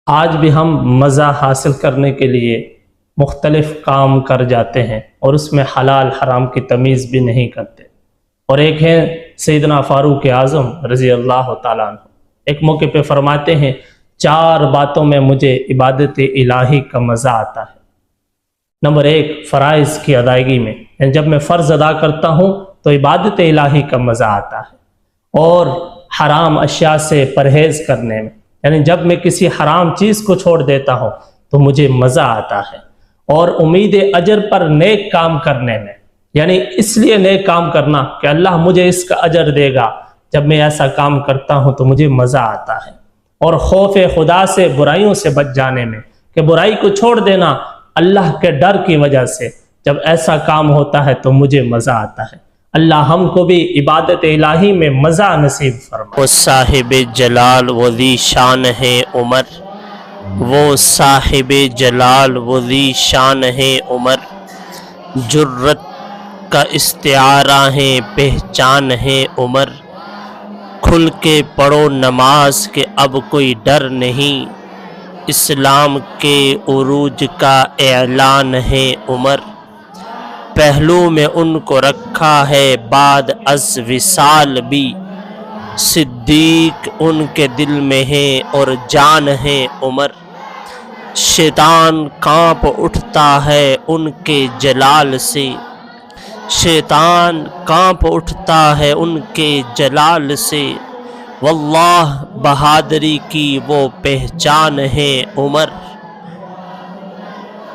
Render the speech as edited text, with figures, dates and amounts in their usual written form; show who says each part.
Speaker 1: آج بھی ہم مزہ حاصل کرنے کے لیے مختلف کام کر جاتے ہیں اور اس میں حلال حرام کی تمیز بھی نہیں کرتے۔ اور ایک ہے سیدنا فاروق اعظم رضی اللہ تعالیٰ عنہ، ایک موقع پہ فرماتے ہیں 4 باتوں میں مجھے عبادت الہی کا مزہ آتا ہے۔ نمبر 1، فرائض کی ادائیگی میں، یعنی جب میں فرض ادا کرتا ہوں تو عبادت الہی کا مزہ آتا ہے۔ اور حرام اشیاء سے پرہیز کرنے میں، یعنی جب میں کسی حرام چیز کو چھوڑ دیتا ہوں تو مجھے مزہ آتا ہے۔ اور امید اجر پر نیک کام کرنے میں، یعنی اس لیے نیک کام کرنا کہ اللہ مجھے اس کا اجر دے گا، جب میں ایسا کام کرتا ہوں تو مجھے مزہ آتا ہے۔ اور خوف خدا سے برائیوں سے بچ جانے میں، کہ برائی کو چھوڑ دینا اللہ کے ڈر کی وجہ سے، جب ایسا کام ہوتا ہے تو مجھے مزہ آتا ہے۔ اللہ ہم کو بھی عبادت الہی میں مزہ نصیب فرمائے۔
Speaker 2: وہ صاحب جلال و ذی شان ہے عمر، وہ صاحب جلال و ذی شان ہے عمر، جرت کا استعارہ ہے پہچان ہے عمر، کھل کے پڑھو نماز کہ اب کوئی ڈر نہیں، اسلام کے عروج کا اعلان ہے عمر، پہلو میں ان کو رکھا ہے بعد از وصال بھی، صدیق ان کے دل میں ہے اور جان ہے عمر، شیطان کانپ اٹھتا ہے ان کے جلال سے، شیطان کانپ اٹھتا ہے ان کے جلال سے، واللہ بہادری کی وہ پہچان ہے عمر۔